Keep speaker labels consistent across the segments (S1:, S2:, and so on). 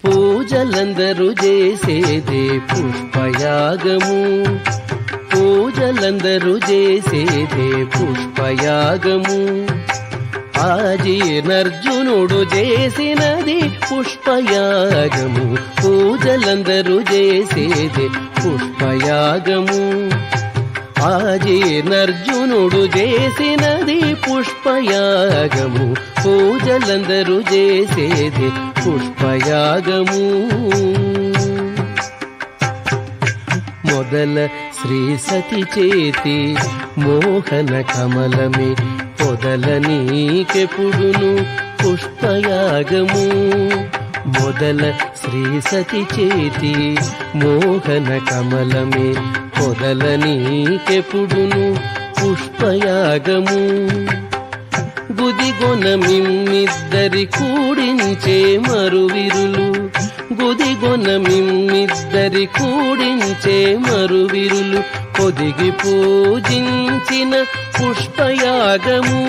S1: పూజలందరూ చేసేదే పుష్పయాగము, పూజలందరూ చేసేదే పుష్పయాగము. ఆజీర్ణర్జునుడు చేసినది పుష్పయాగము, పూజలందరూ చేసేదే పుష్పయాగము. ఆజీర్ణర్జునుడు చేసినది పుష్పయాగము, పూజలందరూ చేసేది పుష్పయాగము. మొదల శ్రీ సతి చేతి మోహన కమలమే పొదల నీకెప్పుడును పుష్పయాగము. మొదల శ్రీ సతి చేతి మోహన కమలమే పొదల నీకెప్పుడును పుష్పయాగము. గుదిగొన మిమ్మిద్దరి కూడించే మరువిరులు, గుదిగొన మిమ్మిద్దరి కూడించే మరువిరులు పొదిగి పూజించిన పుష్పయాగము.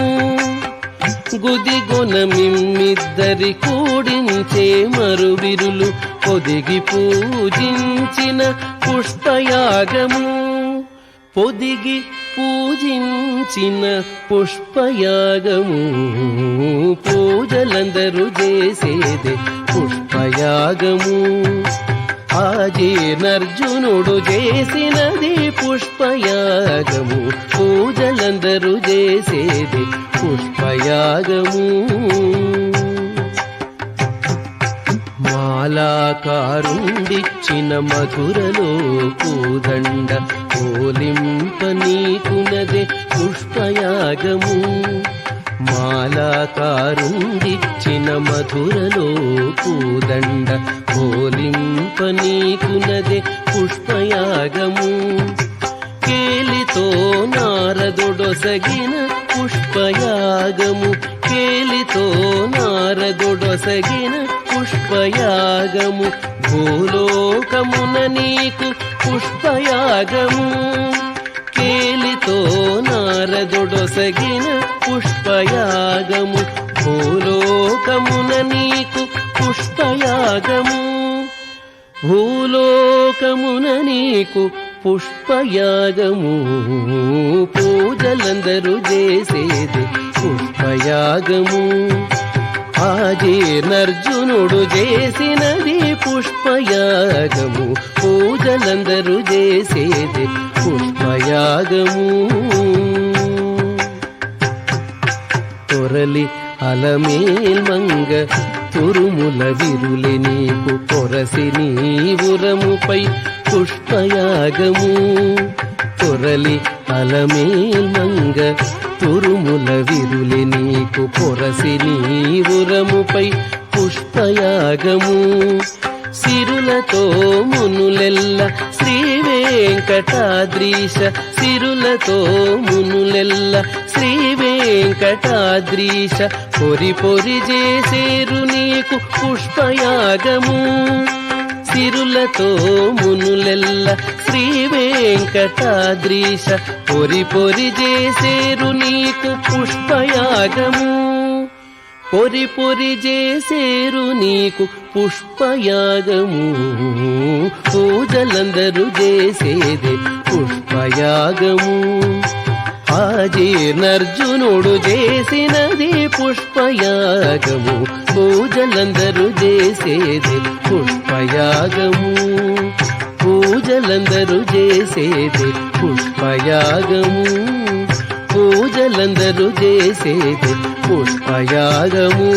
S1: గుదిగొన మిమ్మిద్దరి కూడించే మరువిరులు పొదిగి పూజించిన పుష్పయాగము. పొదిగి పూజించిన పుష్పయాగము, పూజలందరూ చేసేదే పుష్పయాగము. ఆజీర్ణర్జునుడు చేసినది పుష్పయాగము, పూజలందరూ చేసేది పుష్పయాగము. మాలాకారుండిచ్చిన మధురలో పూదండ పోలింప నీకునదే పుష్పయాగము. మాలాకారుండిచ్చిన మధురలో పూదండ పోలింప నీకునదే పుష్పయాగము. కేలితో నారదుడొసగిన పుష్పయాగము, కేలితో నారదుడొసగిన పుష్పయాగము. భూలోకమున నీకు పుష్పయాగము, కేలితో నారదుడొసగిన పుష్పయాగము. భూలోకమున నీకు పుష్పయాగము, భూలోకమున నీకు పుష్పయాగము. పూజలందరూ చేసేది పుష్పయాగము. ఆజీర్ణర్జునుడు చేసినది పుష్పయాగము, పూజలందరూ చేసేది పుష్పయాగము. తొరలి అలమేల్మంగ తురుముల విరులి నీకు పొరసి నీవురముపై పుష్పయాగము. తొరలి అలమేల్మంగ తురుముల విరులి నీకు పొరసి నీవురముపై పుష్పయాగము. సిరులతో మునులెల్ల శ్రీ వెంకటాద్రీశ, సిరులతో మునులెల్ల శ్రీ వెంకటాద్రీశ పొరి పొరి చేసేరు నీకు పుష్పయాగము. సిరులతో మునులెల్ల శ్రీ వెంకటాద్రీశ పొరి పొరి చేసేరు నీకు పుష్పయాగము. పొరి పొరి చేసేరు నీకు పుష్పయాగము, పూజలందరూ చేసేది పుష్పయాగము. ఆజీర్ణర్జునుడు చేసినది పుష్పయాగము, పూజలందరూ చేసేది పుష్పయాగము. పూజలందరూ చేసేది పుష్పయాగము, పూజలందరూ చేసేది పుష్పయాగము.